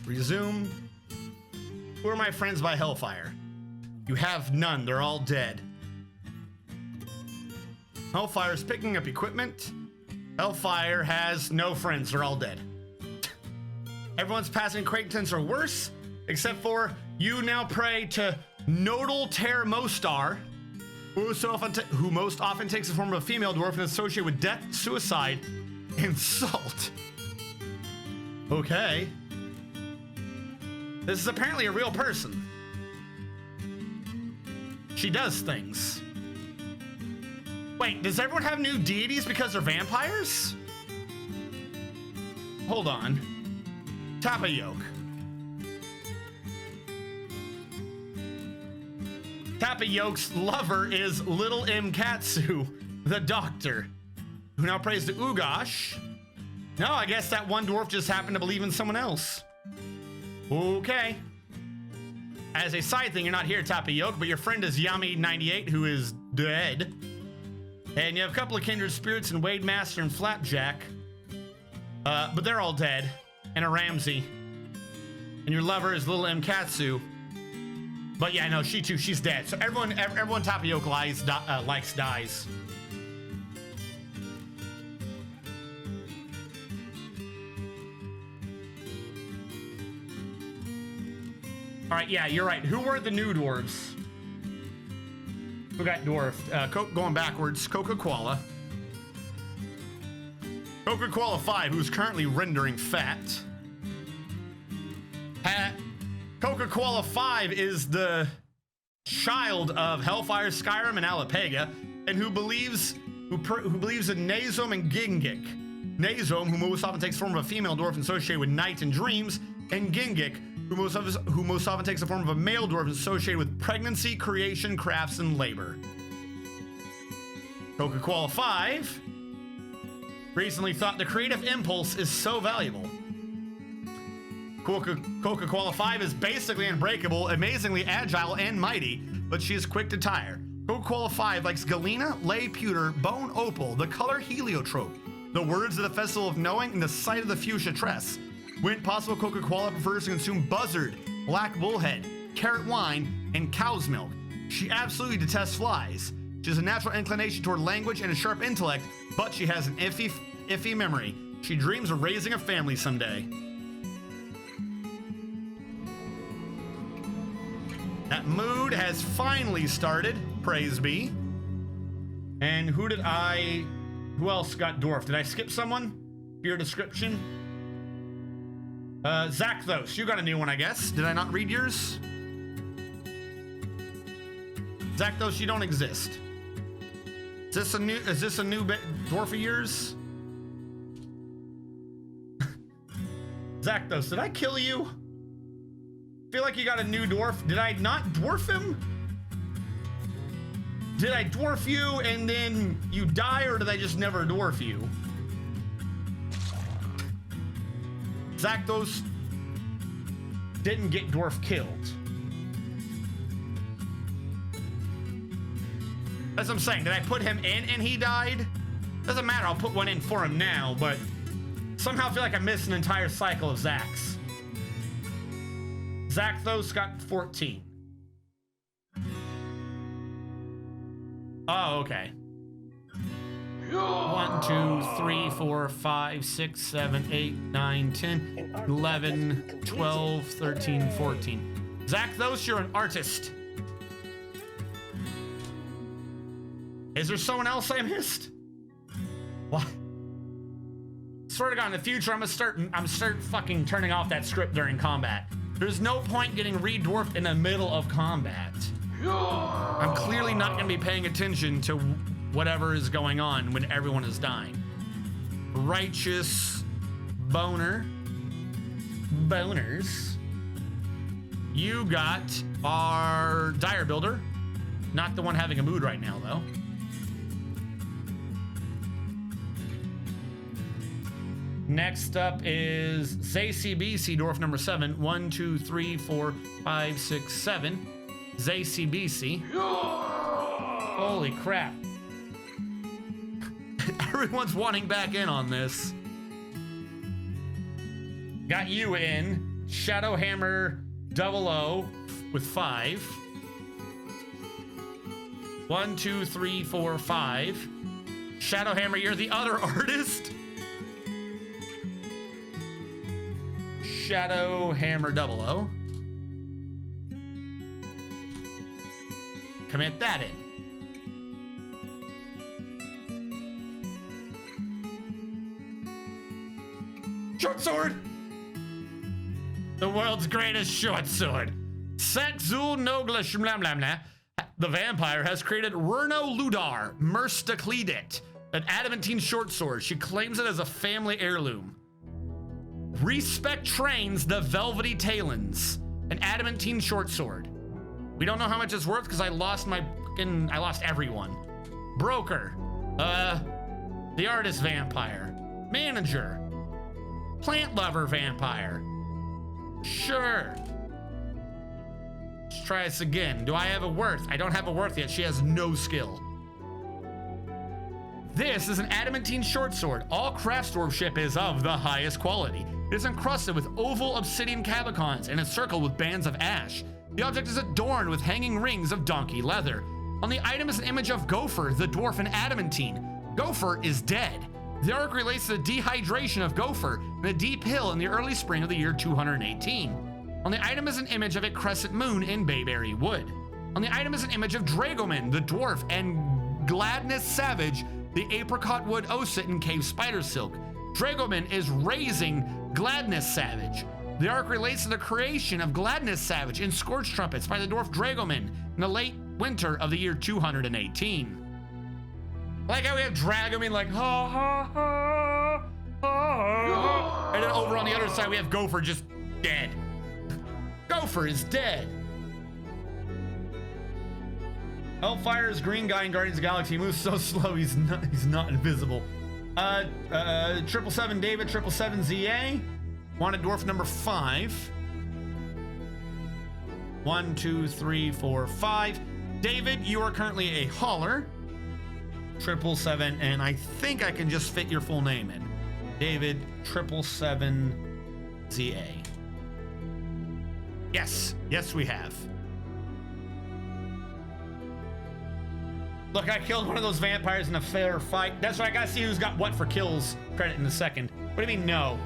Resume. Who are my friends by Hellfire? You have none. They're all dead. Hellfire's picking up equipment. Hellfire has no friends. They're all dead. Everyone's passing acquaintance or worse, except for you now pray to Nodal Ter Mostar, who most often takes the form of a female dwarf and is associated with death, suicide, insult. Okay. This is apparently a real person. She does things. Wait, does everyone have new deities because they're vampires? Hold on. Tapa Yoke. Tapa Yoke's lover is Little M. Katsu, the doctor, who now prays to Ugash. No, I guess that one dwarf just happened to believe in someone else. Okay. As a side thing, you're not here, Tapa Yoke, but your friend is Yami98, who is dead. And you have a couple of kindred spirits in Wade Master and Flapjack. But they're all dead. And a Ramsey. And your lover is Little M. Katsu. But yeah, no, she too, she's dead. So everyone Tapa Yoke likes dies. All right, yeah, you're right. Who were the new dwarves? Who got dwarfed? Going backwards, Coca-Cola. Coca-Cola 5, who's currently rendering fat. Coca-Cola 5 is the child of Hellfire, Skyrim, and Alapega, and who believes in Nazom and Gingik. Nazom, who most often takes the form of a female dwarf associated with night and dreams, and Gingik, who most often takes the form of a male dwarf associated with pregnancy, creation, crafts, and labor. Coca-Cola 5 recently thought the creative impulse is so valuable. Coca-Cola 5 is basically unbreakable, amazingly agile, and mighty, but she is quick to tire. Coca-Cola 5 likes Galena, Lay Pewter, Bone Opal, the color Heliotrope, the words of the Festival of Knowing, and the sight of the Fuchsia Tress. When possible, Coca-Cola prefers to consume buzzard, black bullhead, carrot wine, and cow's milk. She absolutely detests flies. She has a natural inclination toward language and a sharp intellect, but she has an iffy memory. She dreams of raising a family someday. That mood has finally started, praise be. And who else got dwarfed? Did I skip someone? Your description? Zakthos, you got a new one, I guess. Did I not read yours? Zakthos, you don't exist. Is this a new dwarf of yours? Zakthos, did I kill you? Feel like you got a new dwarf. Did I not dwarf him? Did I dwarf you and then you die, or did I just never dwarf you? Zakthos didn't get dwarf killed. That's what I'm saying. Did I put him in and he died? Doesn't matter. I'll put one in for him now, but somehow I feel like I missed an entire cycle of Zax. Zakthos got 14. Oh, okay. 1, 2, 3, 4, 5, 6, 7, 8, 9, 10, 11, 12, 13, 14. Zakthos, you're an artist. Is there someone else I missed? What? Swear to God, in the future, I'm gonna start fucking turning off that script during combat. There's no point getting re-dwarfed in the middle of combat. I'm clearly not gonna be paying attention to whatever is going on when everyone is dying. Righteous boner. Boners. You got our Dire Builder. Not the one having a mood right now, though. Next up is ZCBC, dwarf number 7. 1, 2, 3, 4, 5, 6, 7. ZCBC. Holy crap. Everyone's wanting back in on this. Got you in. Shadowhammer 00 with 5. 1, 2, 3, 4, 5. Shadowhammer, you're the other artist. Shadowhammer 00. Commit that in. Short sword! The world's greatest short sword. Saxul Noglish Mlamlamna. The vampire has created Rurno Ludar Merstacledet, an adamantine short sword. She claims it as a family heirloom. Respect trains the Velvety Talons, an adamantine short sword. We don't know how much it's worth because I lost I lost everyone. Broker, the artist vampire, manager, plant lover vampire. Sure. Let's try this again. Do I have a worth? I don't have a worth yet. She has no skill. This is an adamantine short sword. All craftsdwarfship is of the highest quality. It is encrusted with oval obsidian cabicons and encircled with bands of ash. The object is adorned with hanging rings of donkey leather. On the item is an image of Gopher, the dwarf in adamantine. Gopher is dead. The arc relates to the dehydration of Gopher in a deep hill in the early spring of the year 218. On the item is an image of a crescent moon in bayberry wood. On the item is an image of Dragoman, the dwarf, and Gladness Savage, the apricot wood osset in cave spider silk. Dragoman is raising Gladness Savage. The arc relates to the creation of Gladness Savage in ScorchTrumpets by the dwarf Dragoman in the late winter of the year 218. Like how we have Dragoman like ha ha ha ha, and then over on the other side we have Gopher just dead. Gopher is dead. Hellfire's green guy in Guardians of the Galaxy moves so slow he's not invisible. 777 David, 777 ZA. Wanted dwarf number 5. 1, 2, 3, 4, 5. David, you are currently a hauler. 777, and I think I can just fit your full name in. David 777 ZA. Yes, yes we have. Look, I killed one of those vampires in a fair fight. That's right, I gotta see who's got what for kills credit in a second. What do you mean no?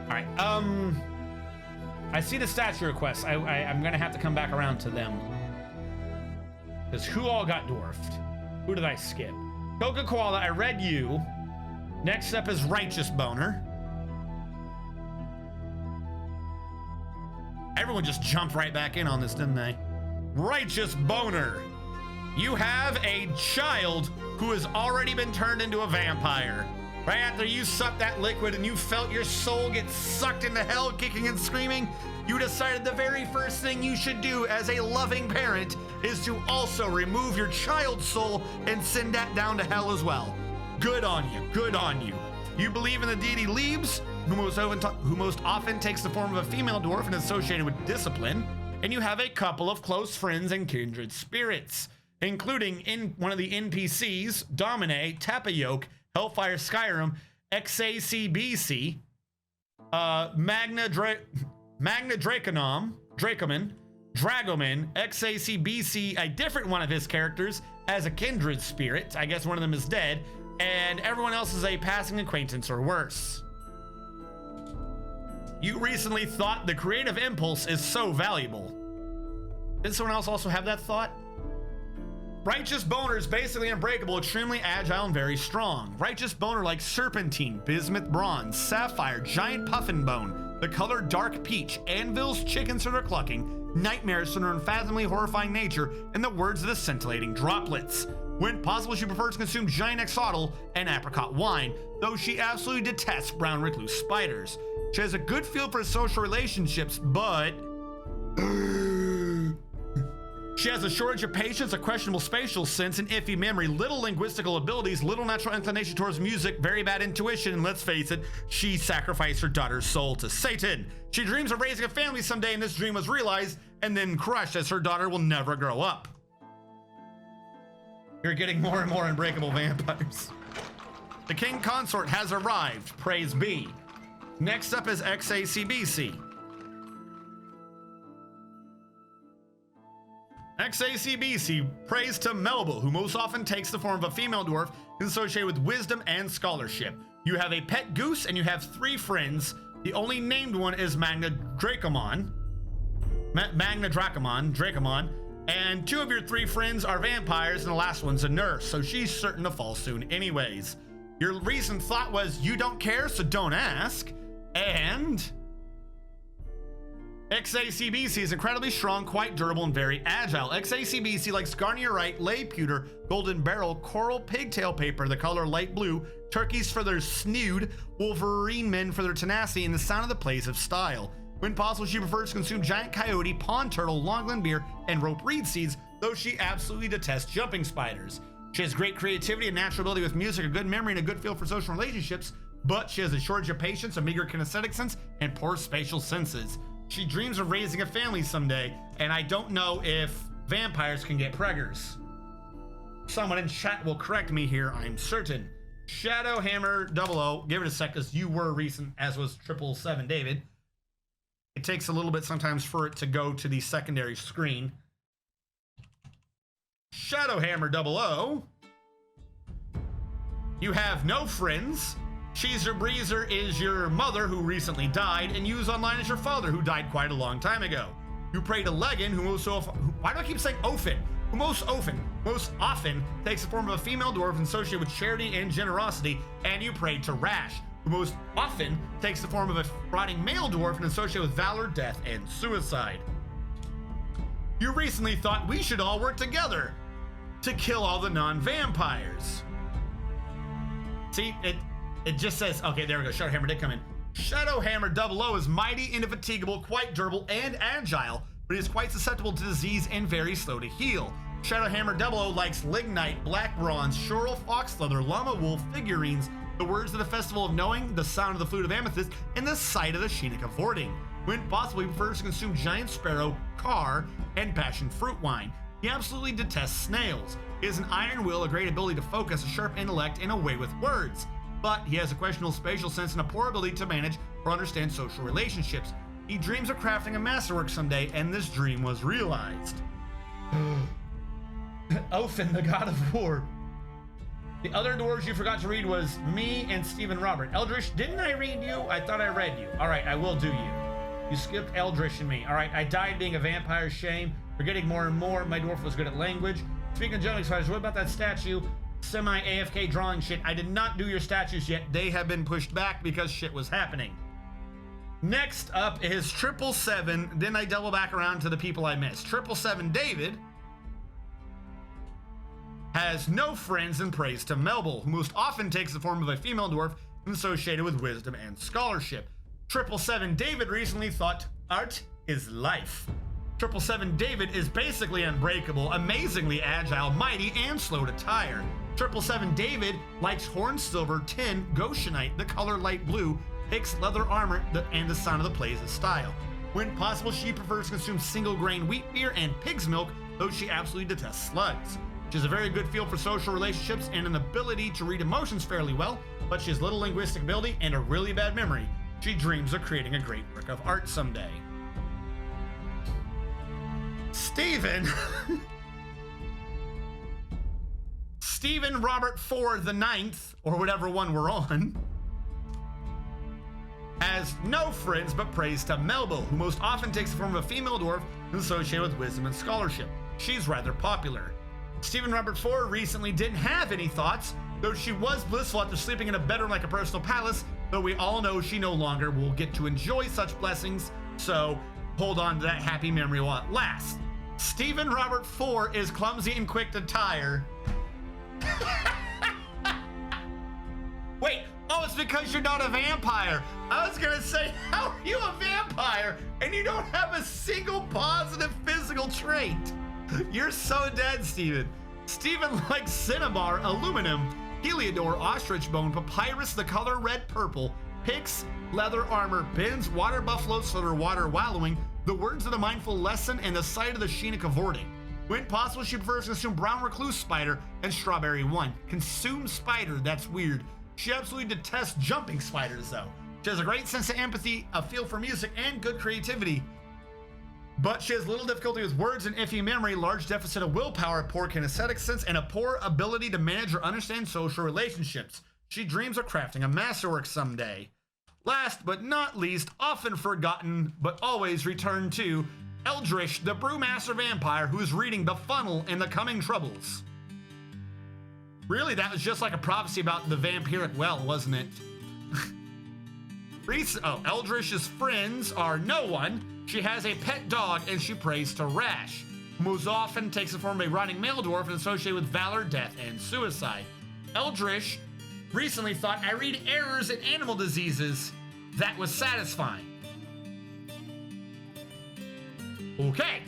All right, I see the statue requests. I'm gonna have to come back around to them. Because who all got dwarfed? Who did I skip? Coca Koala, I read you. Next up is Righteous Boner. Everyone just jumped right back in on this, didn't they? Righteous Boner. You have a child who has already been turned into a vampire. Right after you sucked that liquid and you felt your soul get sucked into hell, kicking and screaming, you decided the very first thing you should do as a loving parent is to also remove your child's soul and send that down to hell as well. Good on you, good on you. You believe in the deity Leaves, who most often takes the form of a female dwarf and is associated with discipline, and you have a couple of close friends and kindred spirits, including in one of the NPCs, Domine, Tapayoke, Hellfire Skyrim, XACBC, Magna Dracoman, Dragoman, XACBC, a different one of his characters, as a kindred spirit. I guess one of them is dead, and everyone else is a passing acquaintance or worse. You recently thought the creative impulse is so valuable. Did someone else also have that thought? Righteous Boner is basically unbreakable, extremely agile, and very strong. Righteous Boner like Serpentine, Bismuth Bronze, Sapphire, Giant Puffin Bone, the color Dark Peach, Anvil's Chickens for their clucking, Nightmares for their unfathomably horrifying nature, and the words of the scintillating droplets. When possible, she prefers to consume giant axolotl and apricot wine, though she absolutely detests brown recluse spiders. She has a good feel for social relationships, but she has a shortage of patience, a questionable spatial sense, an iffy memory, little linguistical abilities, little natural inclination towards music, very bad intuition, and let's face it, she sacrificed her daughter's soul to Satan. She dreams of raising a family someday, and this dream was realized and then crushed as her daughter will never grow up. You're getting more and more unbreakable vampires. The king consort has arrived. Praise be. Next up is XACBC. XACBC, praise to Melba, who most often takes the form of a female dwarf associated with wisdom and scholarship. You have a pet goose and you have 3 friends. The only named one is Magna Dracomon, and 2 of your 3 friends are vampires and the last one's a nurse, so she's certain to fall soon anyways. Your recent thought was you don't care, so don't ask. And XACBC is incredibly strong, quite durable, and very agile. XACBC likes garnierite, lay pewter, golden beryl, coral pigtail paper, the color light blue, turkeys for their snood, wolverine men for their tenacity, and the sound of the plays of style. When possible, she prefers to consume giant coyote, pond turtle, longland beer, and rope reed seeds, though she absolutely detests jumping spiders. She has great creativity and natural ability with music, a good memory, and a good feel for social relationships, but she has a shortage of patience, a meager kinesthetic sense, and poor spatial senses. She dreams of raising a family someday, and I don't know if vampires can get preggers. Someone in chat will correct me here, I'm certain. Shadowhammer 00, give it a sec, because you were recent, as was 777 David. It takes a little bit sometimes for it to go to the secondary screen. Shadowhammer 00, you have no friends. Cheezer Breezer is your mother who recently died, and Use Online is your father who died quite a long time ago. You pray to Legan, who most often, why do I keep saying Ophin? Who most often takes the form of a female dwarf associated with charity and generosity, and you pray to Rash, who most often takes the form of a rotting male dwarf and associated with valor, death, and suicide. You recently thought we should all work together to kill all the non-vampires. See, it just says, okay, there we go. Shadowhammer did come in. Shadowhammer 00 is mighty, indefatigable, quite durable, and agile, but is quite susceptible to disease and very slow to heal. Shadowhammer 00 likes lignite, black bronze, shoral fox leather, llama wool, figurines, the words of the Festival of Knowing, the sound of the Flute of Amethyst, and the sight of the Sheena Cavorting. When possible, he prefers to consume giant sparrow, car, and passion fruit wine. He absolutely detests snails. He has an iron will, a great ability to focus, a sharp intellect, and a way with words. But he has a questionable spatial sense and a poor ability to manage or understand social relationships. He dreams of crafting a masterwork someday, and this dream was realized. Ophin, the god of war. The other dwarves you forgot to read was me and Stephen Robert. Eldritch, didn't I read you? I thought I read you. All right, I will do you. You skipped Eldritch and me. All right, I died being a vampire, shame. Forgetting more and more. My dwarf was good at language. Speaking of jumping spiders, what about that statue? Semi-AFK drawing shit. I did not do your statues yet. They have been pushed back because shit was happening. Next up is 777. Then I double back around to the people I missed. 777 David has no friends and prays to Melba, who most often takes the form of a female dwarf associated with wisdom and scholarship. 777 David recently thought art is life. 777 David is basically unbreakable, amazingly agile, mighty, and slow to tire. 777 David likes horn silver, tin, goshenite, the color light blue, picks leather armor, and the sound of the plays of style. When possible, she prefers to consume single grain wheat beer and pig's milk, though she absolutely detests slugs. She has a very good feel for social relationships and an ability to read emotions fairly well, but she has little linguistic ability and a really bad memory. She dreams of creating a great work of art someday. Stephen Stephen Robert IV the Ninth, or whatever one we're on, has no friends but prays to Melba, who most often takes the form of a female dwarf associated with wisdom and scholarship. She's rather popular. Stephen Robert IV recently didn't have any thoughts, though she was blissful after sleeping in a bedroom like a personal palace, but we all know she no longer will get to enjoy such blessings, so hold on to that happy memory while it lasts. Stephen Robert IV is clumsy and quick to tire. Wait, oh, it's because you're not a vampire. I was gonna say, how are you a vampire and you don't have a single positive physical trait? You're so dead, Stephen. Stephen likes cinnabar, aluminum, heliodor, ostrich bone, papyrus, the color red purple, picks, leather armor, bins, water buffaloes for their water wallowing, the words of the mindful lesson, and the sight of the Sheena cavorting. When possible, she prefers to consume brown recluse spider and strawberry one. Consume spider, that's weird. She absolutely detests jumping spiders, though. She has a great sense of empathy, a feel for music, and good creativity. But she has little difficulty with words and iffy memory, large deficit of willpower, poor kinesthetic sense, and a poor ability to manage or understand social relationships. She dreams of crafting a masterwork someday. Last but not least, often forgotten but always returned to, Eldritch, the brewmaster vampire who's reading the funnel in the coming troubles. Really, that was just like a prophecy about the vampiric well, wasn't it? Eldritch's friends are no one. She has a pet dog and she prays to Rash, who most often takes the form of a rotting male dwarf and associated with valor, death, and suicide. Eldritch recently thought I read errors in animal diseases. That was satisfying. Okay.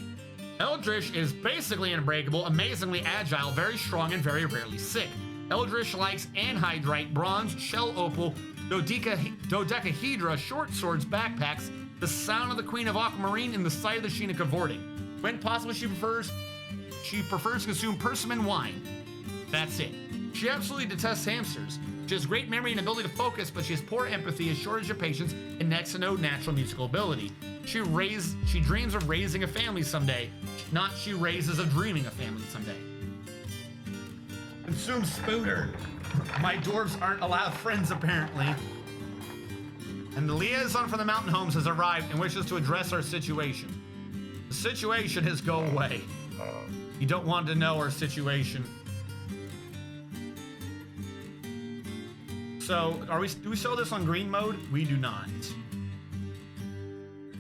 Eldritch is basically unbreakable, amazingly agile, very strong, and very rarely sick. Eldritch likes anhydrite, bronze, shell opal, dodecahedra, short swords, backpacks, the sound of the Queen of Aquamarine, and the sight of the Sheena cavorting. When possible, she prefers to consume persimmon wine. That's it. She absolutely detests hamsters. She has great memory and ability to focus, but she has poor empathy, a shortage of patience, and next to no natural musical ability. She dreams of raising a family someday, not she raises of dreaming a family someday. Consume spooter. My dwarves aren't allowed friends, apparently. And the liaison from the mountain homes has arrived and wishes to address our situation. The situation has go away. You don't want to know our situation. So, do we show this on green mode? We do not.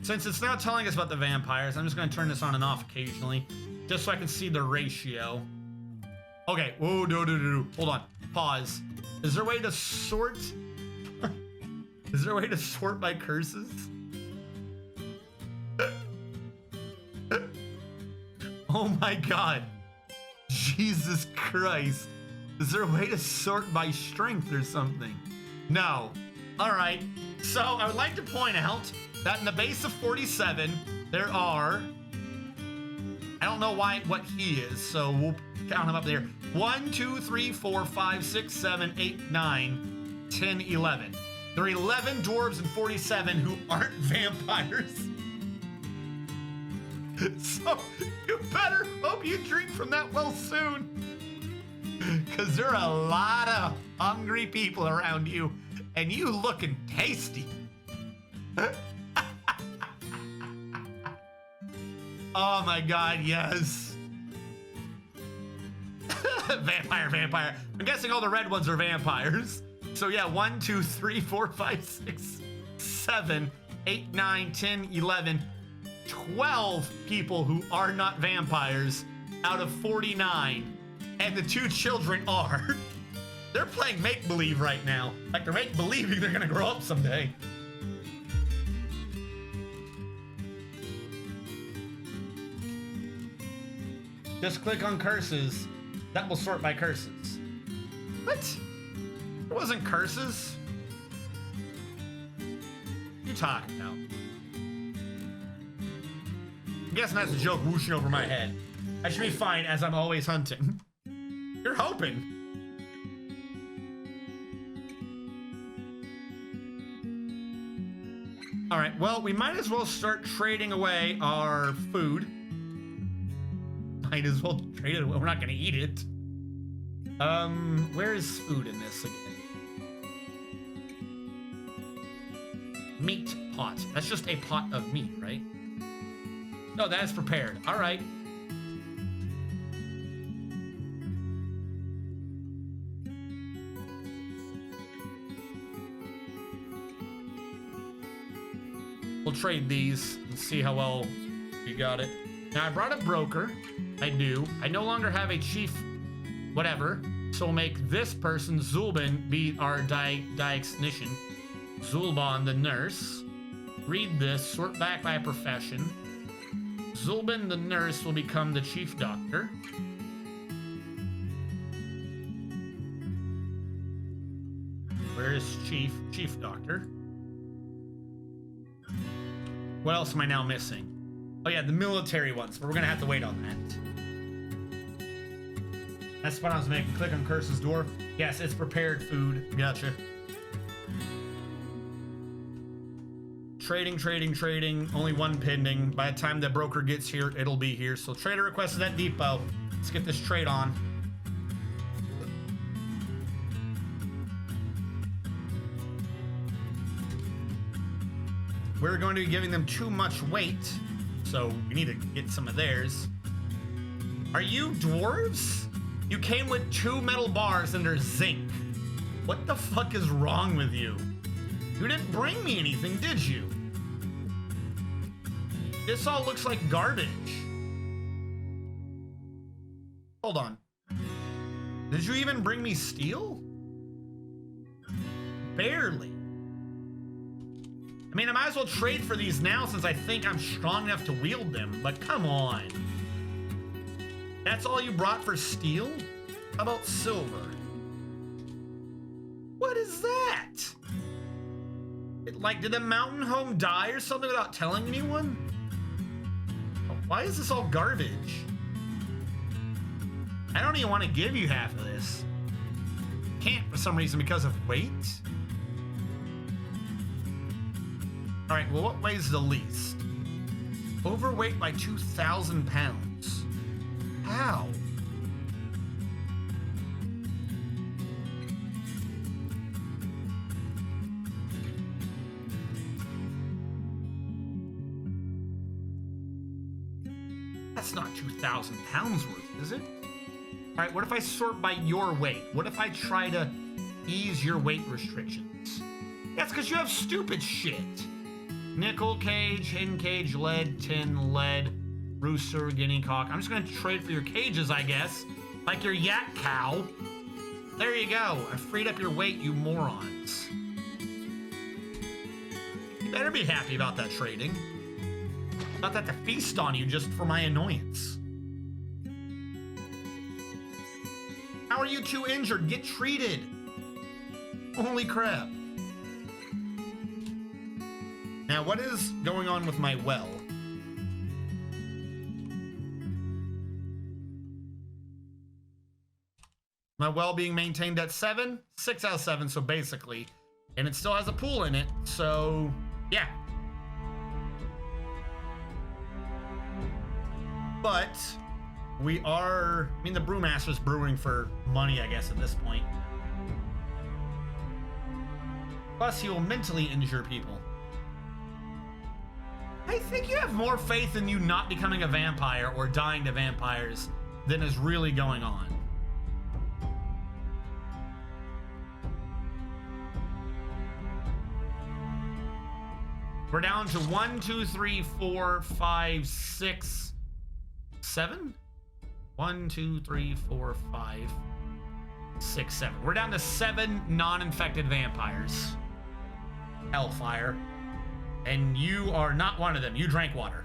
Since it's now telling us about the vampires, I'm just going to turn this on and off occasionally, just so I can see the ratio. Okay, whoa, no. Hold on, pause. Is there a way to sort? Is there a way to sort by curses? Oh my God. Jesus Christ. Is there a way to sort by strength or something? No. All right. So I would like to point out that in the base of 47, there are, I don't know what he is, so we'll count him up there. 1, 2, 3, 4, 5, 6, 7, 8, 9, 10, 11. There are 11 dwarves and 47 who aren't vampires. So you better hope you drink from that well soon. Because there are a lot of hungry people around you, and you looking tasty. Oh my God, yes. Vampire. I'm guessing all the red ones are vampires. So yeah, 1, 2, 3, 4, 5, 6, 7, 8, 9, 10, 11, 12 people who are not vampires out of 49. And the 2 children are. They're playing make-believe right now. Like they're make-believing they're gonna grow up someday. Just click on curses. That will sort by curses. What? It wasn't curses. What are you talking about? I'm guessing that's a joke whooshing over my head. I should be fine as I'm always hunting. You're hoping. All right, well, we might as well start trading away our food. Might as well trade it away. We're not gonna eat it. Where is food in this again? Meat pot. That's just a pot of meat, right? No, that is prepared. All right. We'll trade these and see how well we got it. Now, I brought a broker. I do. I no longer have a chief whatever, so we'll make this person, Zulban, be our diagnostician. Zulban, the nurse. Read this, sort back by profession. Zulban, the nurse, will become the chief doctor. Where is chief doctor? What else am I now missing? Oh yeah, the military ones, but we're gonna have to wait on that. That's what I was making. Click on Curse's Dwarf. Yes, it's prepared food. Gotcha. Trading, trading, trading. Only one pending. By the time the broker gets here, it'll be here. So trader requested that depot. Let's get this trade on. We're going to be giving them too much weight, so we need to get some of theirs. Are you dwarves? You came with 2 metal bars and there's zinc. What the fuck is wrong with you? You didn't bring me anything, did you? This all looks like garbage. Hold on. Did you even bring me steel? Barely. I mean, I might as well trade for these now since I think I'm strong enough to wield them, but come on. That's all you brought for steel? How about silver? What is that? Like, did the mountain home die or something without telling anyone? Why is this all garbage? I don't even want to give you half of this. Can't for some reason because of weight. All right, well, what weighs the least? Overweight by 2,000 pounds. How? That's not 2,000 pounds worth, is it? All right, what if I sort by your weight? What if I try to ease your weight restrictions? That's because you have stupid shit. Nickel cage, hidden cage, lead, tin, lead, rooster, guinea cock. I'm just gonna trade for your cages, I guess. Like your yak cow. There you go. I freed up your weight, you morons. You better be happy about that trading. Not that to feast on you just for my annoyance. How are you 2 injured? Get treated. Holy crap. Now, what is going on with my well? My well being maintained at 7? 6 out of 7, so basically. And it still has a pool in it, so yeah. But we are, I mean, the brewmaster's brewing for money, I guess, at this point. Plus, he will mentally injure people. I think you have more faith in you not becoming a vampire or dying to vampires than is really going on. We're down to 1, 2, 3, 4, 5, 6, 7? 1, 2, 3, 4, 5, 6, 7. We're down to 7 non-infected vampires. Hellfire. And you are not one of them. You drank water.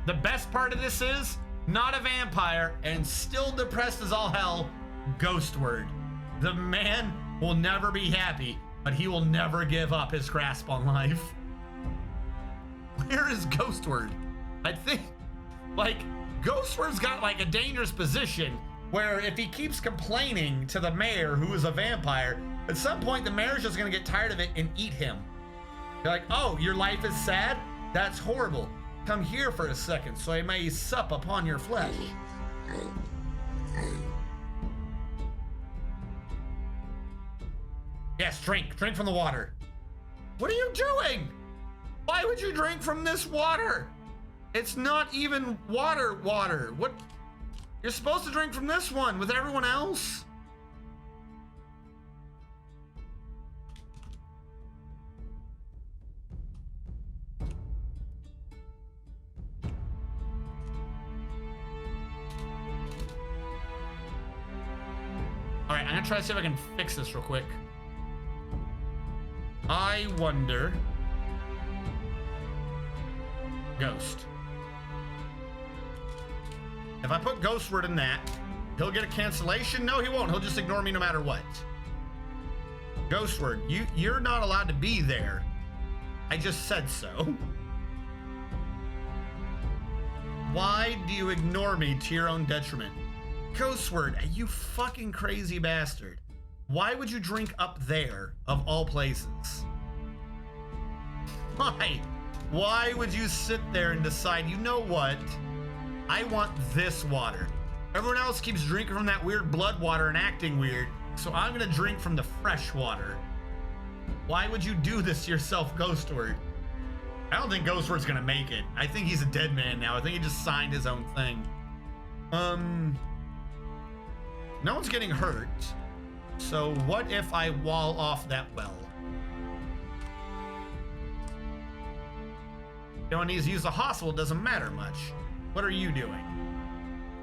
The best part of this is, not a vampire and still depressed as all hell, Ghostward. The man will never be happy, but he will never give up his grasp on life. Where is Ghostward? I think, like, Ghostward's got like a dangerous position where if he keeps complaining to the mayor, who is a vampire, at some point the mayor's just gonna get tired of it and eat him. They're like, oh, your life is sad? That's horrible. Come here for a second so I may sup upon your flesh. Yes, drink. Drink from the water. What are you doing? Why would you drink from this water? It's not even water. What? You're supposed to drink from this one with everyone else? All right, I'm gonna try to see if I can fix this real quick. I wonder. Ghost. If I put Ghostward in that, he'll get a cancellation? No, he won't. He'll just ignore me no matter what. Ghostward, you're not allowed to be there. I just said so. Why do you ignore me to your own detriment? Ghostword, you fucking crazy bastard. Why would you drink up there, of all places? Why? Why would you sit there and decide, you know what? I want this water. Everyone else keeps drinking from that weird blood water and acting weird, so I'm gonna drink from the fresh water. Why would you do this to yourself, Ghostword? I don't think Ghostword's gonna make it. I think he's a dead man now. I think he just signed his own thing. No one's getting hurt. So what if I wall off that well? No one needs to use the hospital, it doesn't matter much. What are you doing?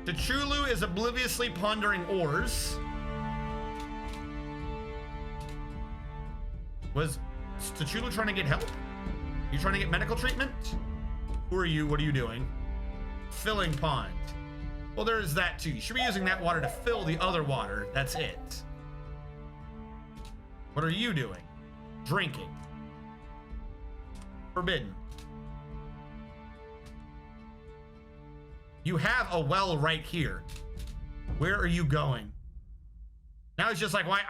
Tachulu is obliviously pondering ores. Was Tachulu trying to get help? You trying to get medical treatment? Who are you? What are you doing? Filling pond. Well, there's that too. You should be using that water to fill the other water. That's it. What are you doing? Drinking. Forbidden. You have a well right here. Where are you going? Now it's just like, why?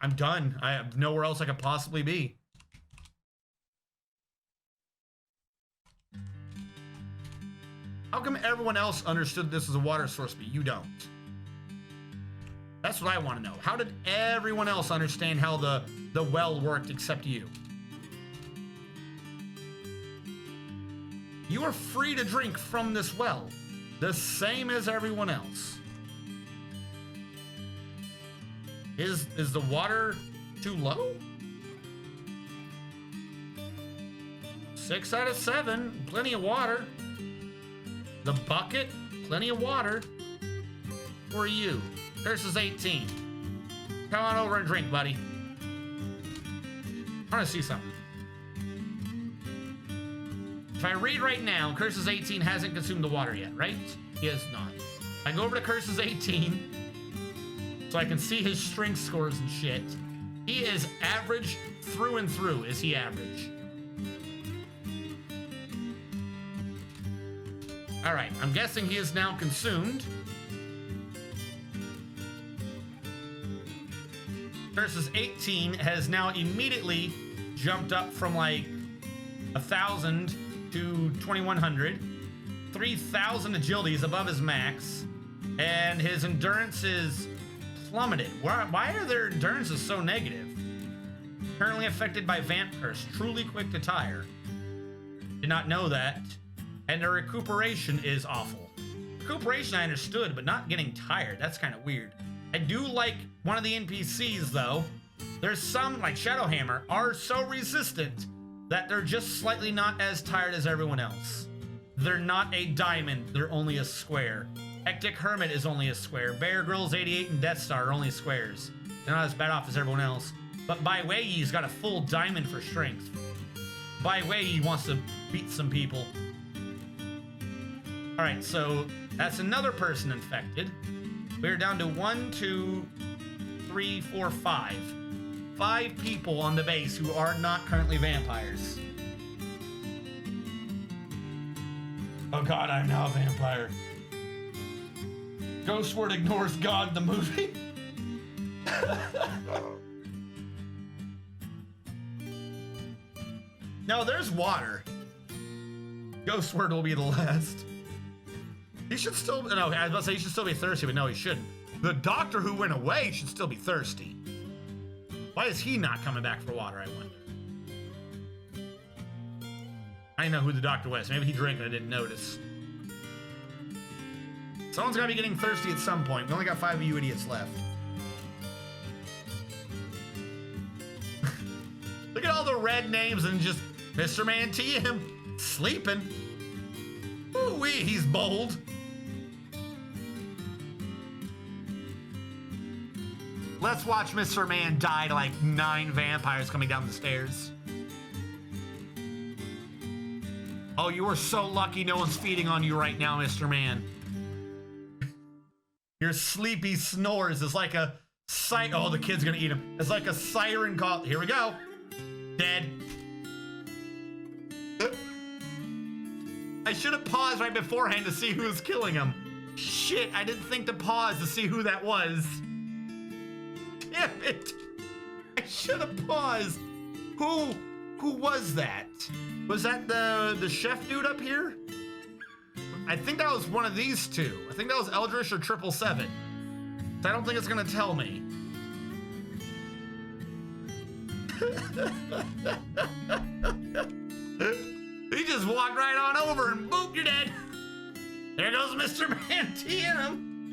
I'm done. I have nowhere else I could possibly be. How come everyone else understood this as a water source, but you don't? That's what I want to know. How did everyone else understand how the well worked except you? You are free to drink from this well, the same as everyone else. Is the water too low? 6 out of 7, plenty of water. The bucket, plenty of water. Who are you? Curse is 18. Come on over and drink, buddy. I want to see something. If I read right now, Curses 18 hasn't consumed the water yet, right? He has not. I go over to Curses 18 so I can see his strength scores and shit. He is average through and through. Is he average? All right, I'm guessing he is now consumed. Curses 18 has now immediately jumped up from like 1,000 to 2,100. 3,000 agility is above his max, and his endurance is plummeted. Why are their endurances so negative? Currently affected by Vamp Curse, truly quick to tire. Did not know that. And their recuperation is awful. Recuperation I understood, but not getting tired. That's kind of weird. I do like one of the NPCs though. There's some, like Shadowhammer, are so resistant that they're just slightly not as tired as everyone else. They're not a diamond, they're only a square. Hectic Hermit is only a square. Bear Grylls 88 and Death Star are only squares. They're not as bad off as everyone else. But Bai Weiyi's got a full diamond for strength. Bai Weiyi wants to beat some people. All right, so that's another person infected. We're down to 1, 2, 3, 4, 5. 5 people on the base who are not currently vampires. Oh God, I'm now a vampire. Ghostword ignores God, the movie. No, there's water. Ghostword will be the last. He should still, no, I was about to say he should still be thirsty, but no, he shouldn't. The doctor who went away should still be thirsty. Why is he not coming back for water, I wonder? I didn't know who the doctor was. Maybe he drank and I didn't notice. Someone's gotta be getting thirsty at some point. We only got 5 of you idiots left. Look at all the red names and just Mr. Man TM sleeping. Ooh-wee, he's bold. Let's watch Mr. Man die to like 9 vampires coming down the stairs. Oh, you are so lucky no one's feeding on you right now, Mr. Man. Your sleepy snores is like a oh, the kid's gonna eat him. It's like a siren call. Here we go. Dead. I should have paused right beforehand to see who was killing him. Shit, I didn't think to pause to see who that was. Damn it. I should have paused. Who was that? Was that the chef dude up here? I think that was one of these two. I think that was Eldritch or 777. I don't think it's gonna tell me. He just walked right on over and boop, you're dead. There goes Mr. Mantium.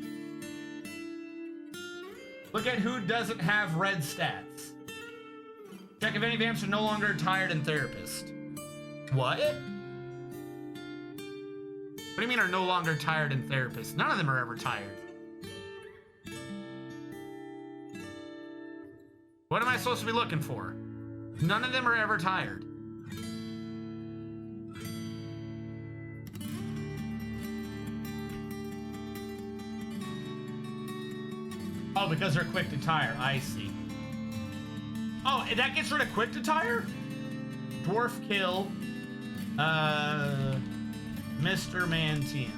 Look at who doesn't have red stats. Check if any vamps are no longer tired and therapist. What? What do you mean are no longer tired and therapist? None of them are ever tired. What am I supposed to be looking for? None of them are ever tired. Oh, because they're quick to tire. I see. Oh, that gets rid of quick to tire? Dwarf kill. Mr. Mantium.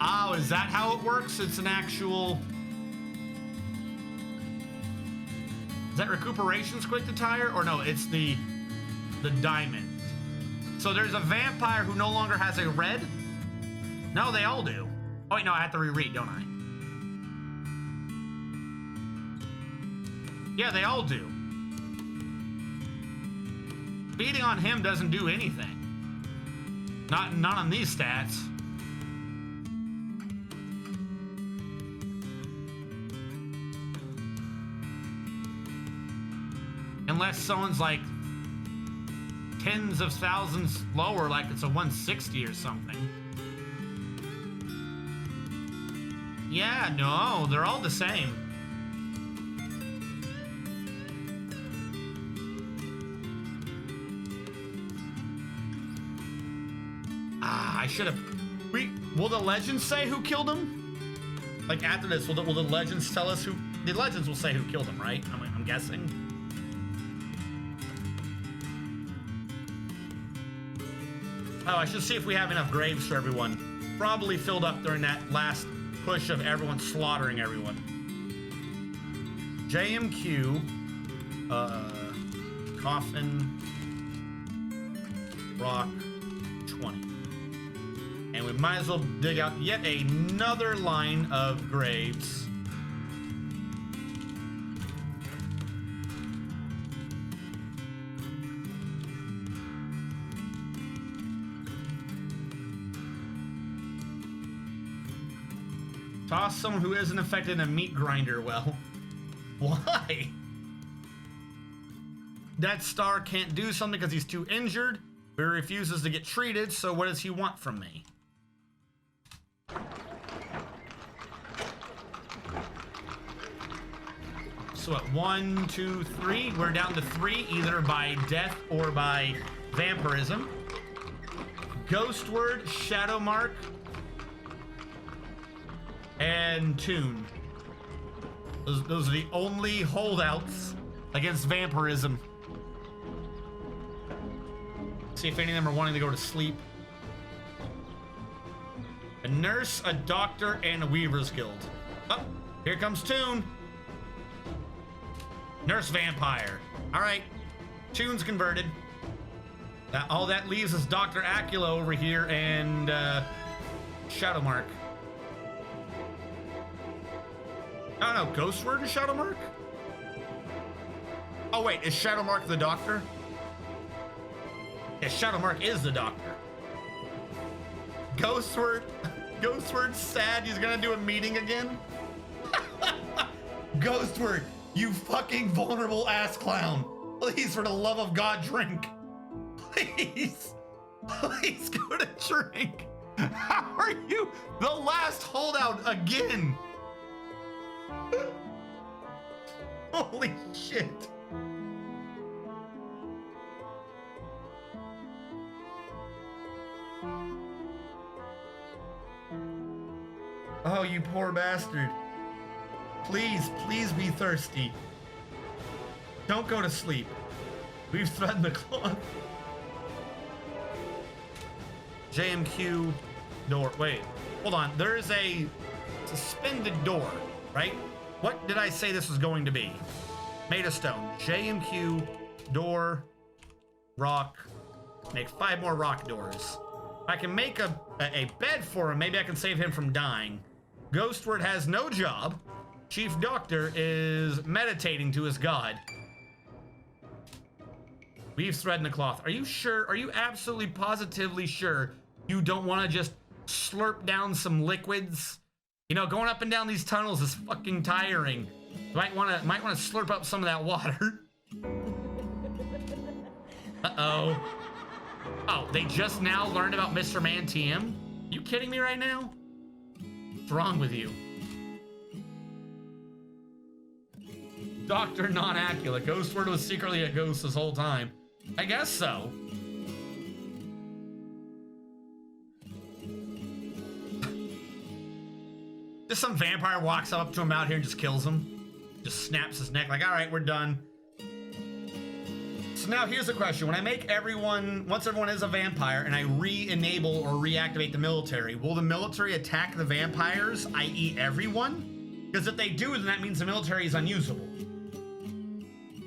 Oh, is that how it works? It's an actual... Is that recuperation's quick to tire? Or no, it's the diamond. So there's a vampire who no longer has a red? No, they all do. Oh wait, no, I have to reread, don't I? Yeah, they all do. Feeding on him doesn't do anything. Not on these stats. Unless someone's like tens of thousands lower, like it's a 160 or something. Yeah, no, they're all the same. I should have. Will the legends say who killed him? Like after this, will the legends tell us who? The legends will say who killed him, right? I'm guessing. Oh, I should see if we have enough graves for everyone. Probably filled up during that last push of everyone slaughtering everyone. JMQ, coffin, rock, 20. And we might as well dig out yet another line of graves. Toss someone who isn't affected in a meat grinder. Well, why? That star can't do something because he's too injured, but he refuses to get treated, so what does he want from me? So at 1, 2, 3, we're down to 3, either by death or by vampirism. Ghost Word, Shadow Mark, and Tune. Those are the only holdouts against vampirism. See if any of them are wanting to go to sleep. A nurse, a doctor, and a weaver's guild. Oh, here comes Tune. Nurse vampire. All right, Tune's converted. All that leaves is Dr. Acula over here and Shadow Mark. I don't know, Ghost Word and Shadow Mark? Oh wait, is Shadow Mark the doctor? Yeah, Shadow Mark is the doctor. Ghost Word's sad he's gonna do a meeting again? Ghost Word, you fucking vulnerable ass clown. Please, for the love of God, drink. Please. Please go to drink. How are you the last holdout again? Holy shit. Oh, you poor bastard. Please, please be thirsty. Don't go to sleep. We've threatened the cloth. JMQ door. Wait, hold on. There is a suspended door, right? What did I say this was going to be? Made of stone. JMQ door, rock. Make 5 more rock doors. I can make a bed for him. Maybe I can save him from dying. Ghostward has no job. Chief Doctor is meditating to his god. Weave thread in the cloth. Are you sure? Are you absolutely positively sure you don't want to just slurp down some liquids? You know, going up and down these tunnels is fucking tiring. You might want to slurp up some of that water. Uh-oh. Oh, they just now learned about Mr. Man TM? You kidding me right now? What's wrong with you? Dr. Non-Acula. Ghostward was secretly a ghost this whole time. I guess so. Just some vampire walks up to him out here and just kills him. Just snaps his neck like, all right, we're done. So now here's the question. When I make everyone, once everyone is a vampire and I re-enable or reactivate the military, will the military attack the vampires, i.e. everyone? Because if they do, then that means the military is unusable.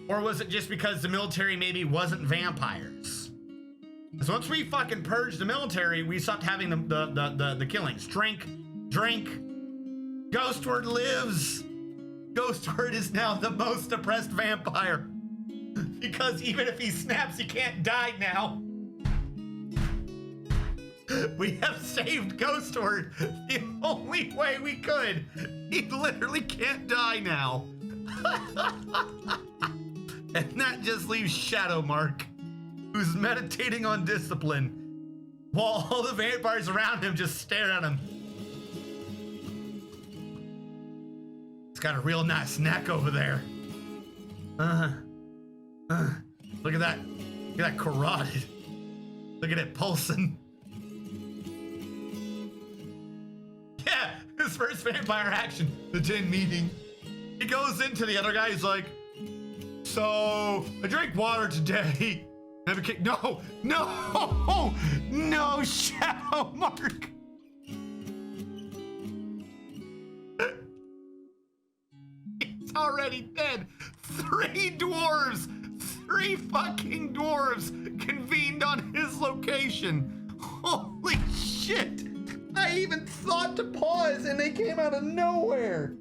Or was it just because the military maybe wasn't vampires? Because once we fucking purged the military, we stopped having the killings. Drink. Ghostward lives. Ghostward is now the most oppressed vampire. Because even if he snaps, he can't die now. We have saved Ghostward the only way we could. He literally can't die now. And that just leaves Shadowmark, who's meditating on discipline, while all the vampires around him just stare at him. He's got a real nice neck over there. Look at that. Look at that carotid. Look at it pulsing. Yeah, his first vampire action, the 10 meeting. He goes into the other guy, he's like, so I drank water today. Never kick. No, Shadowmark. He's already dead. 3 dwarves. 3 fucking dwarves convened on his location. Holy shit. I even thought to pause and they came out of nowhere.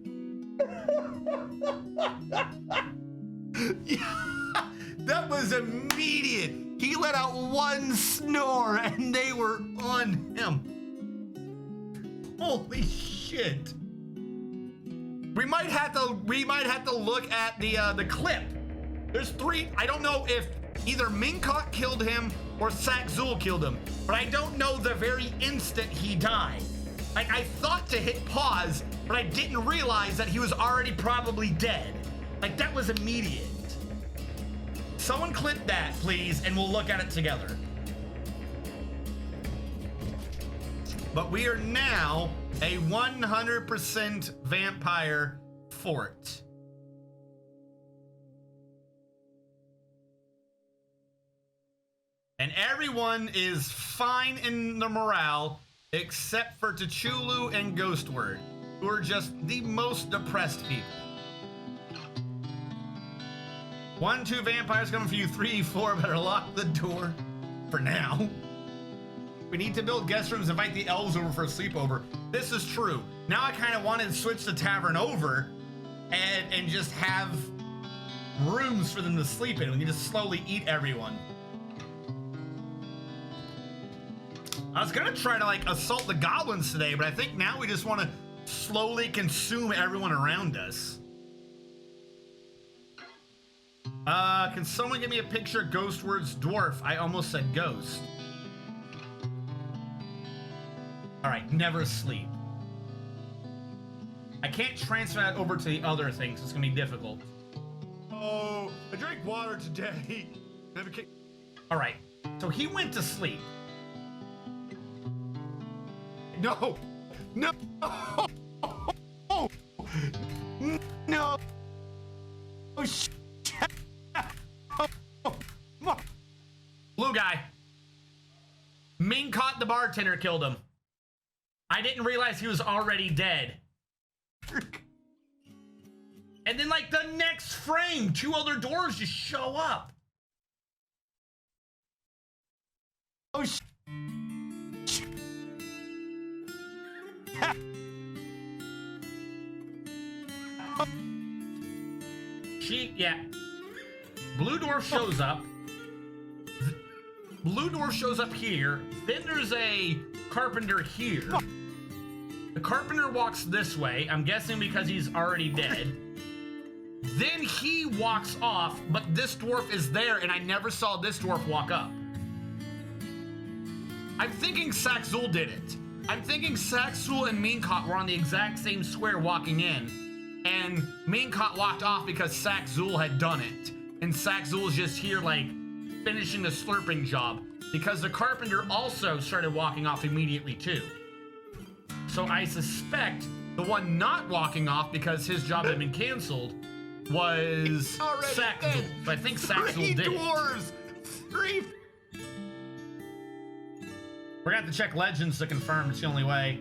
Yeah, that was immediate. He let out one snore and they were on him. Holy shit. We might have to look at the clip. There's 3. I don't know if either Minkot killed him or Saxul killed him, but I don't know the very instant he died. Like, I thought to hit pause, but I didn't realize that he was already probably dead. Like, that was immediate. Someone clip that, please, and we'll look at it together. But we are now a 100% vampire fort. And everyone is fine in the morale except for T'Chulu and Ghostward, who are just the most depressed people. 1, 2 vampires coming for you. 3, 4, better lock the door for now. We need to build guest rooms, invite the elves over for a sleepover. This is true. Now I kind of wanted to switch the tavern over and just have rooms for them to sleep in. We can just slowly eat everyone. I was gonna try to like assault the goblins today, but I think now we just want to slowly consume everyone around us. Can someone give me a picture of Ghostward's dwarf? I almost said ghost. All right, never sleep. I can't transfer that over to the other thing, so it's gonna be difficult. Oh, I drank water today. Never kick. All right, so he went to sleep. No, no, no, oh shit. Blue guy. Minkot the bartender. bartender killed him. I didn't realize he was already dead. And then, like, the next frame, 2 other dwarves just show up. Oh, yeah. Blue dwarf shows up. Blue dwarf shows up here. Then there's a carpenter here. The carpenter walks this way. I'm guessing because he's already dead. Then he walks off, but this dwarf is there, and I never saw this dwarf walk up. I'm thinking Saxul did it. I'm thinking Saxul and Meancott were on the exact same square walking in, and Meancott walked off because Saxul had done it. And Saxul's just here, like, finishing the slurping job, because the carpenter also started walking off immediately, too. So I suspect the one not walking off because his job had been canceled was Saxul. So I think Saxul did dwarves! Three. We're gonna have to check legends to confirm. It's the only way.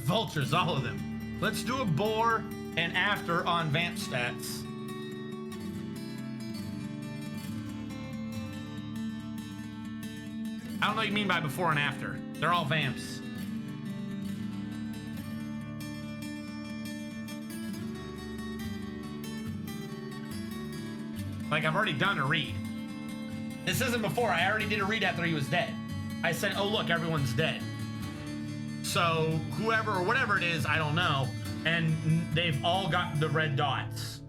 Vultures, all of them. Let's do a boar and after on vamp stats. I don't know what you mean by before and after. They're all vamps. Like, I've already done a read. This isn't before. I already did a read after he was dead. I said, oh, look, everyone's dead. So whoever or whatever it is, I don't know. And they've all got the red dots.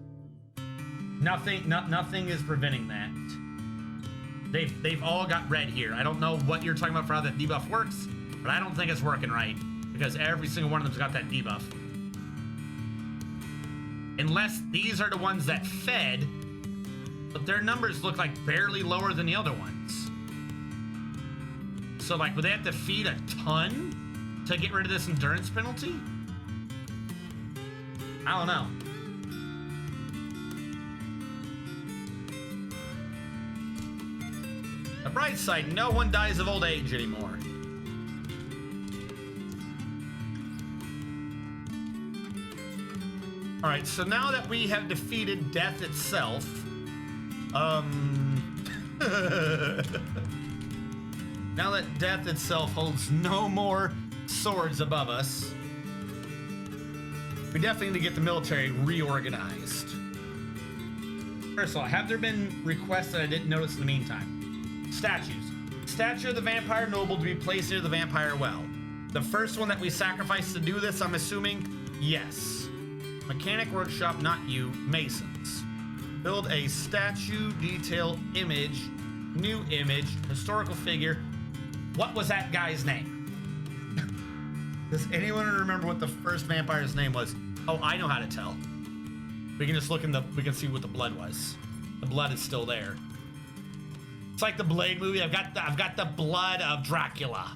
Nothing is preventing that. They've all got red here. I don't know what you're talking about for how that debuff works, but I don't think it's working right because every single one of them's got that debuff. Unless these are the ones that fed, but their numbers look like barely lower than the other ones. So, like, would they have to feed a ton to get rid of this endurance penalty? I don't know. The bright side, no one dies of old age anymore. All right, so now that we have defeated death itself, now that death itself holds no more swords above us, we definitely need to get the military reorganized. First of all, have there been requests that I didn't notice in the meantime? Statues. Statue of the vampire noble to be placed near the vampire well. The first one that we sacrificed to do this, I'm assuming, yes. Mechanic workshop, not you, masons. Build a statue, detail, image, new image, historical figure. What was that guy's name? Does anyone remember what the first vampire's name was? Oh, I know how to tell. We can just look in we can see what the blood was. The blood is still there. It's like the Blade movie. I've got the blood of Dracula.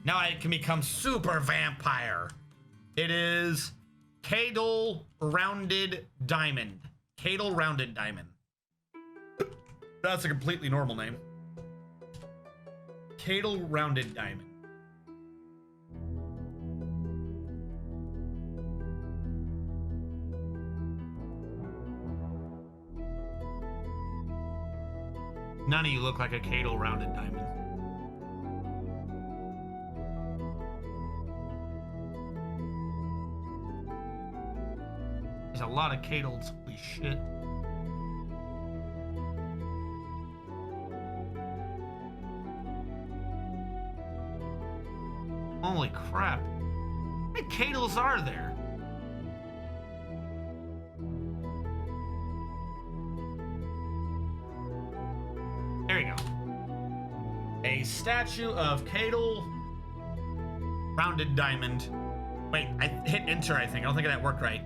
Now I can become super vampire. It is Cadle Rounded Diamond. Cadle Rounded Diamond. That's a completely normal name. Cadle Rounded Diamond. None of you look like a Cadle Rounded Diamond. There's a lot of Cadles. Holy shit. Holy crap. How many Cadles are there? There you go. A statue of Cadle Rounded Diamond. Wait, I hit enter, I think. I don't think that worked right.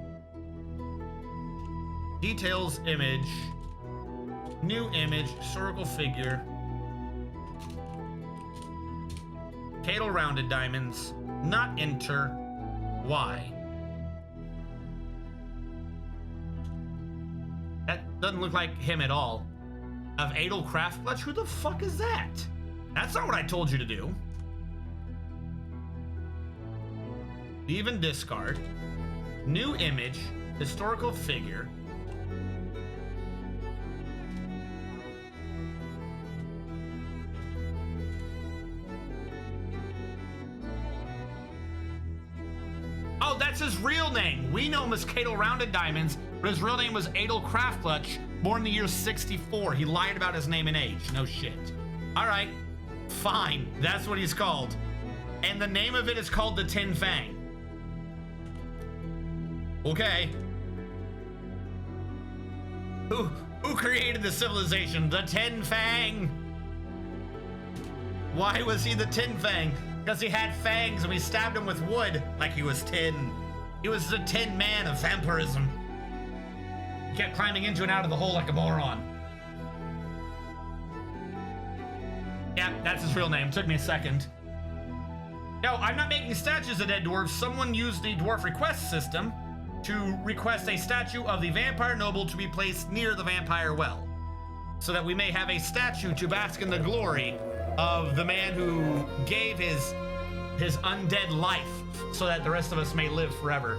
Details, image, new image, historical figure. Cadle Rounded Diamonds, not enter. Why? That doesn't look like him at all. of Adel Craftclutch? Who the fuck is that? That's not what I told you to do. Even discard. New image. Historical figure. Oh, that's his real name. We know him as Cadel Rounded Diamonds, but his real name was Adel Craftclutch, born in the year 64. He lied about his name and age. No shit. All right, fine. That's what he's called. And the name of it is called the Tin Fang. Okay. Who created the civilization? The Tin Fang. Why was he the Tin Fang? Because he had fangs and we stabbed him with wood like he was tin. He was the Tin Man of vampirism. He kept climbing into and out of the hole like a moron. Yeah, that's his real name. Took me a second. No, I'm not making statues of dead dwarves. Someone used the Dwarf Request System to request a statue of the vampire noble to be placed near the vampire well, so that we may have a statue to bask in the glory of the man who gave his undead life so that the rest of us may live forever.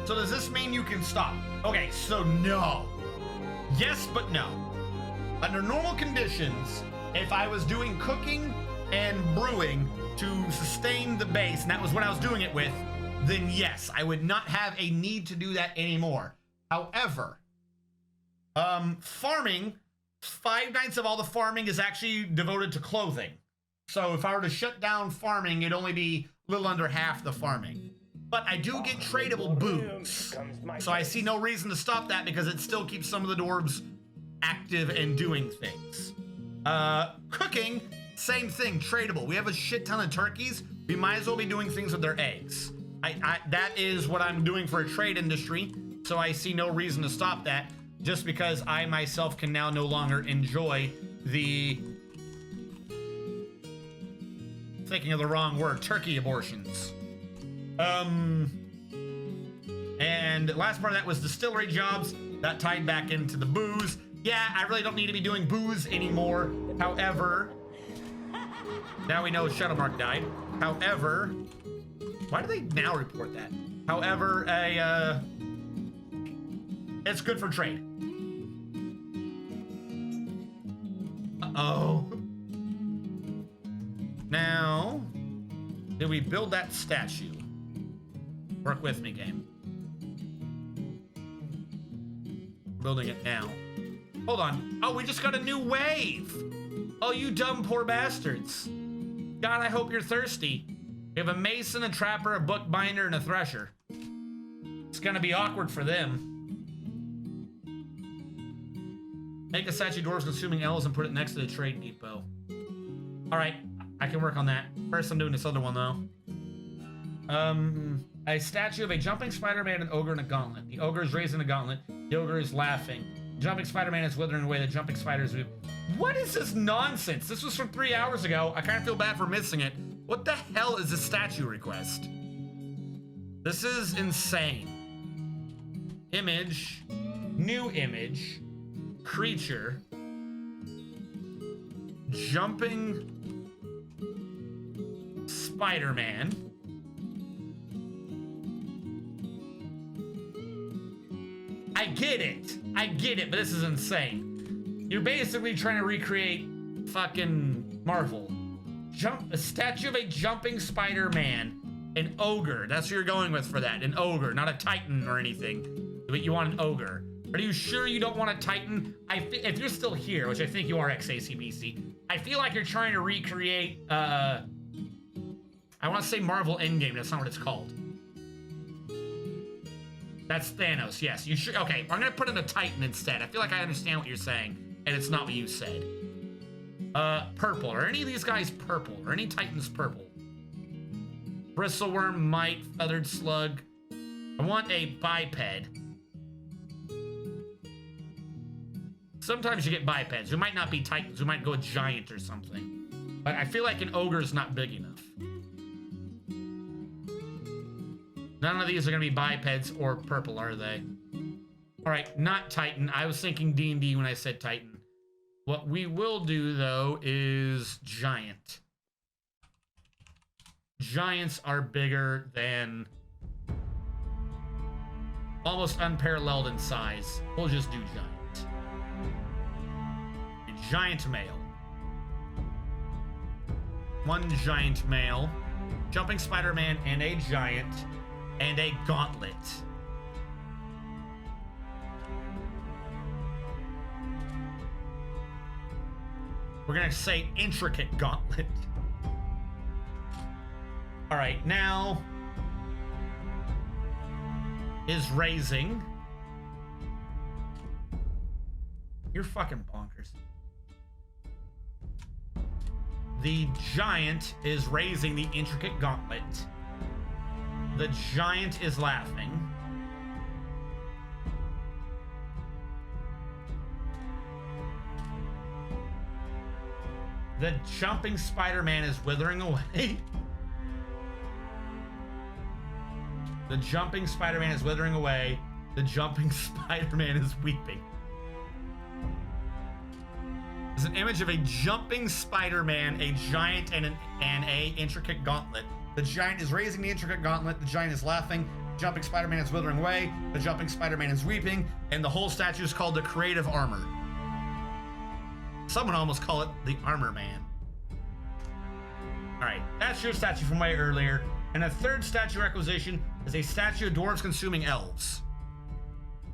So does this mean you can stop? Okay, so no. Yes, but no. Under normal conditions, if I was doing cooking and brewing to sustain the base, and that was what I was doing it with, then yes, I would not have a need to do that anymore. However, farming, 5 nights of all the farming is actually devoted to clothing. So if I were to shut down farming, it'd only be a little under half the farming. But I do get tradable booze. So I see no reason to stop that because it still keeps some of the dwarves active and doing things. Cooking, same thing, tradable. We have a shit ton of turkeys. We might as well be doing things with their eggs. That is what I'm doing for a trade industry, so I see no reason to stop that, just because I myself can now no longer enjoy the, thinking of the wrong word, turkey abortions. And last part of that was distillery jobs. That tied back into the booze. Yeah, I really don't need to be doing booze anymore. However, now we know Shuttermark died. However, why do they now report that? However, it's good for trade. Uh-oh. Now, did we build that statue? Work with me, game. Building it now. Hold on. Oh, we just got a new wave. Oh, you dumb poor bastards. God, I hope you're thirsty. We have a mason, a trapper, a bookbinder, and a thresher. It's gonna be awkward for them. Make a statue of dwarves consuming elves and put it next to the trade depot. All right, I can work on that. First, I'm doing this other one though. A statue of a jumping Spider-Man, an ogre, and a gauntlet. The ogre is raising a gauntlet. The ogre is laughing. The jumping Spider-Man is withering away. The jumping spiders move. What is this nonsense? This was from 3 hours ago. I kind of feel bad for missing it. What the hell is this statue request? This is insane. Image, new image, creature, jumping Spider-Man. I get it, but this is insane. You're basically trying to recreate fucking Marvel. A statue of a jumping Spider-Man, an ogre. That's what you're going with for that, an ogre, not a Titan or anything, but you want an ogre. Are you sure you don't want a Titan? If you're still here, which I think you are, XACBC, I feel like you're trying to recreate, I want to say Marvel Endgame, that's not what it's called. That's Thanos, yes. You sure? Okay, I'm gonna put in a Titan instead. I feel like I understand what you're saying, and it's not what you said. Purple. Are any of these guys purple? Are any Titans purple? Bristleworm, mite, feathered slug. I want a biped. Sometimes you get bipeds. We might not be Titans. We might go a giant or something. But I feel like an ogre is not big enough. None of these are going to be bipeds or purple, are they? All right, not Titan. I was thinking D&D when I said Titan. What we will do, though, is Giant. Giants are bigger than... almost unparalleled in size. We'll just do Giant. A giant male. One giant male. Jumping Spider-Man and a giant. And a gauntlet. We're gonna say intricate gauntlet. All right, now is raising. You're fucking bonkers. The giant is raising the intricate gauntlet. The giant is laughing. The jumping Spider-Man is withering away. The jumping Spider-Man is withering away. The jumping Spider-Man is weeping. There's an image of a jumping Spider-Man, a giant, and a intricate gauntlet. The giant is raising the intricate gauntlet. The giant is laughing. The jumping Spider-Man is withering away. The jumping Spider-Man is weeping. And the whole statue is called the Creative Armor. Someone almost call it the Armor Man. All right, that's your statue from way earlier. And the third statue requisition is a statue of dwarves consuming elves.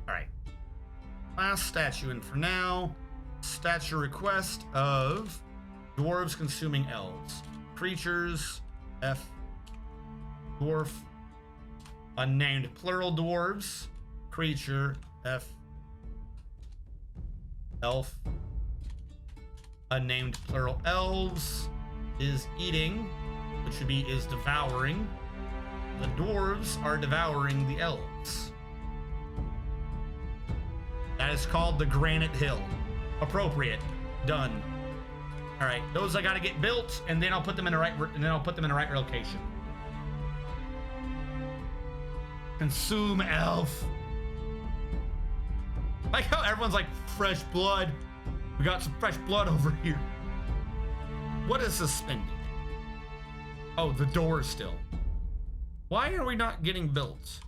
All right, last statue, and for now, statue request of dwarves consuming elves. Creatures, F, dwarf, unnamed plural dwarves, creature, F, elf, unnamed plural elves, is eating, which should be is devouring. The dwarves are devouring the elves. That is called the Granite Hill. Appropriate. Done. All right, those I gotta get built, and then I'll put them in the right location. Consume elf. Like how everyone's like fresh blood. We got some fresh blood over here. What is suspended? Oh, the door still. Why are we not getting built?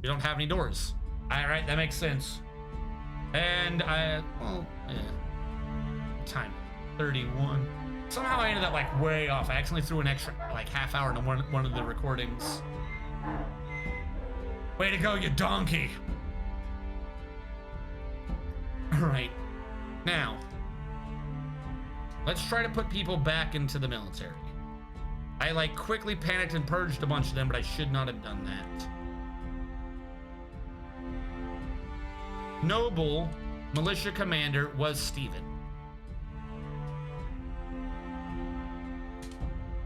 We don't have any doors. All right, that makes sense. And well, yeah. Time 31. Somehow I ended up like way off. I accidentally threw an extra like half hour into one of the recordings. Way to go, you donkey. All right, now let's try to put people back into the military. I like quickly panicked and purged a bunch of them, but I should not have done that. Noble militia commander was Steven.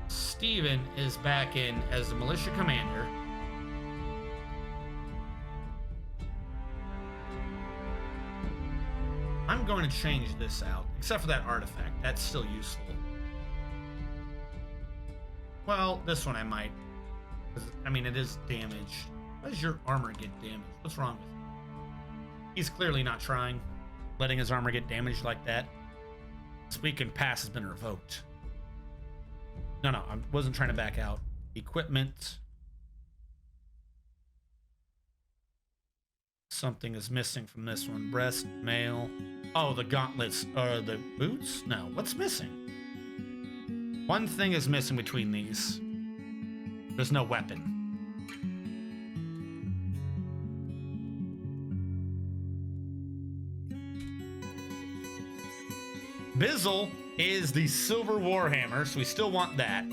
Steven is back in as the militia commander. I'm going to change this out, except for that artifact. That's still useful. Well, this one I might. I mean, it is damaged. Why does your armor get damaged? What's wrong with it? He's clearly not trying. Letting his armor get damaged like that. This weekend pass has been revoked. No, I wasn't trying to back out. Equipment. Something is missing from this one. Breast, mail. Oh, the gauntlets. The boots? No, what's missing? One thing is missing between these. There's no weapon. Bizzle is the silver warhammer, so we still want that.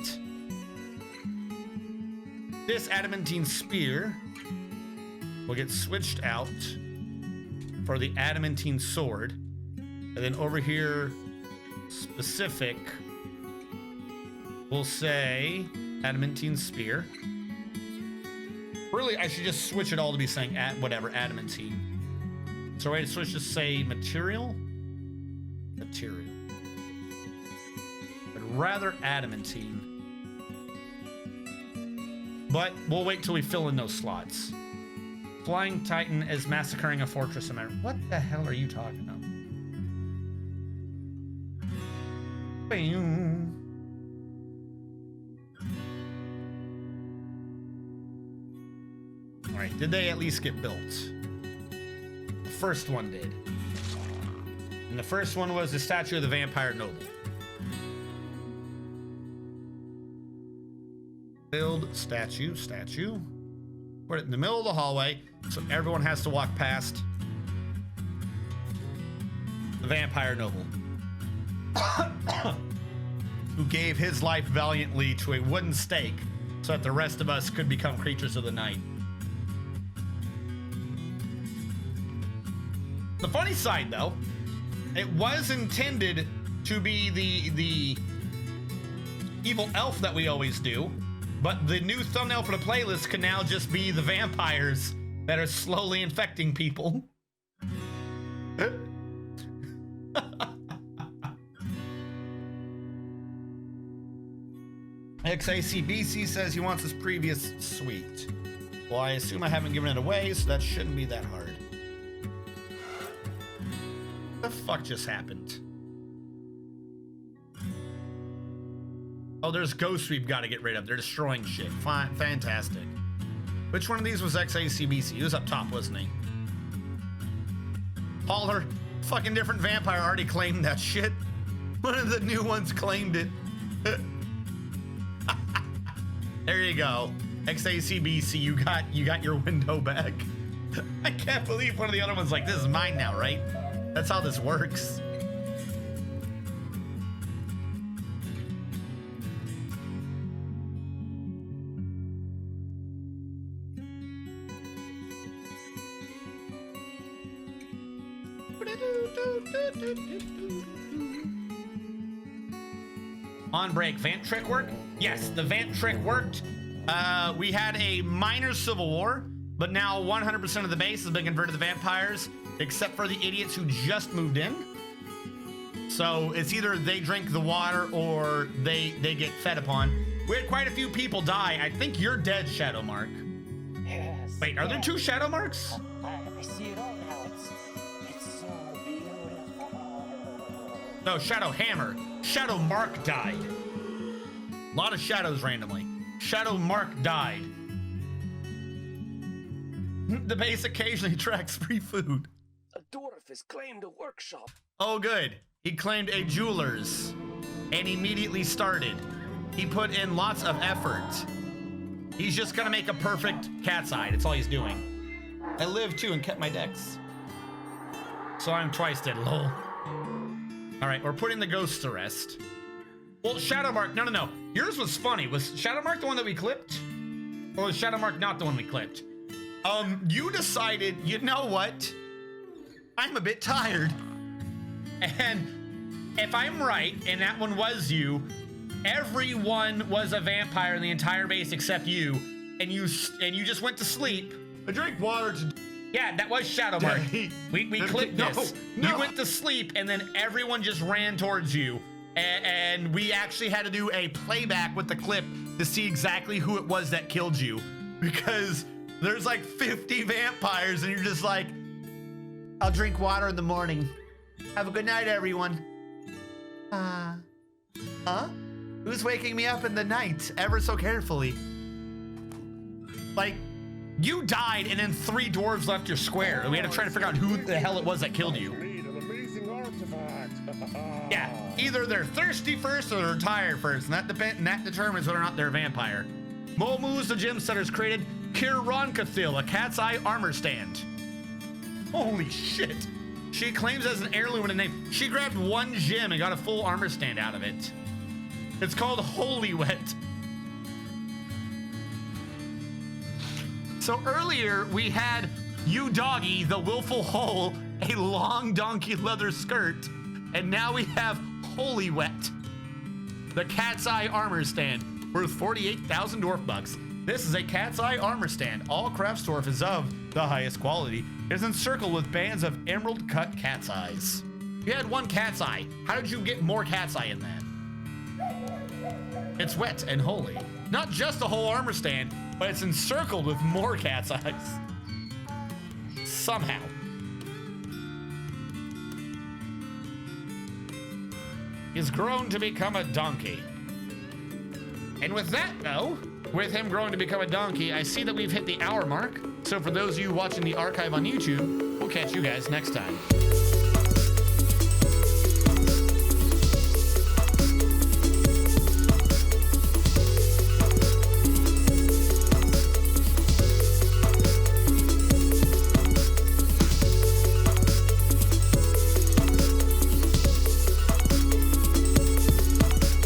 This adamantine spear will get switched out for the adamantine sword. And then over here, specific, we'll say adamantine spear. Really, I should just switch it all to be saying whatever, adamantine. So I switch to say material. Material. But rather adamantine. but we'll wait till we fill in those slots. Flying Titan is massacring a fortress. What the hell are you talking about? All right, did they at least get built? The first one did. And the first one was the statue of the vampire noble. Build statue. Put it in the middle of the hallway so everyone has to walk past the vampire noble. Who gave his life valiantly to a wooden stake so that the rest of us could become creatures of the night. The funny side, though, it was intended to be the evil elf that we always do, but the new thumbnail for the playlist can now just be the vampires that are slowly infecting people. XACBC says he wants his previous suite. Well, I assume I haven't given it away, so that shouldn't be that hard. What the fuck just happened? Oh, there's ghosts we've got to get rid of. They're destroying shit. Fine, fantastic. Which one of these was XACBC? He was up top, wasn't he? Holler, fucking different vampire already claimed that shit. One of the new ones claimed it. There you go. XACBC, you got your window back. I can't believe one of the other ones like, this is mine now, right? That's how this works. On break, Vant trick work? Yes, the Vant trick worked. We had a minor civil war, but now 100% of the base has been converted to vampires, except for the idiots who just moved in. So it's either they drink the water or they get fed upon. We had quite a few people die. I think you're dead, Shadow Mark. Yes. Wait, are there two Shadow Marks? I see it all now. It's so beautiful. No, Shadow Hammer. Shadow Mark died. A lot of shadows randomly. Shadow Mark died. The base occasionally tracks free food. A dwarf has claimed a workshop. Oh, good. He claimed a jeweler's and immediately started. He put in lots of effort. He's just gonna make a perfect cat's eye. That's all he's doing. I lived too and kept my decks. So I'm twice dead, lol. All right, we're putting the ghosts to rest. Well, Shadow Mark, no. Yours was funny. Was Shadow Mark the one that we clipped? Or was Shadow Mark not the one we clipped? You decided, you know what? I'm a bit tired. And if I'm right, and that one was you, everyone was a vampire in the entire base except you, and you just went to sleep. I drank water to... Yeah, that was Shadow Mark. We clipped this. No. You went to sleep, and then everyone just ran towards you. And we actually had to do a playback with the clip to see exactly who it was that killed you. Because there's like 50 vampires, and you're just like, I'll drink water in the morning. Have a good night, everyone. Huh? Who's waking me up in the night ever so carefully? Like, you died, and then 3 dwarves left your square, and we had to try to figure out who the hell it was that killed you. Yeah, either they're thirsty first or they're tired first, and that determines whether or not they're a vampire. Momu's the gym setter's created Kirankathil, a cat's eye armor stand. Holy shit. She claims as an heirloom in a name. She grabbed 1 gem and got a full armor stand out of it. It's called Holy Wet. So earlier we had you doggy, the willful hole, a long donkey leather skirt, and now we have Holy Wet, the cat's eye armor stand, worth 48,000 dwarf bucks. This is a cat's eye armor stand. All Kraftsdorf is of the highest quality. It is encircled with bands of emerald cut cat's eyes. You had 1 cat's eye. How did you get more cat's eye in that? It's wet and holy. Not just a whole armor stand. but it's encircled with more cat's eyes. Somehow. He's grown to become a donkey. And with that, though, with him growing to become a donkey, I see that we've hit the hour mark. So for those of you watching the archive on YouTube, we'll catch you guys next time.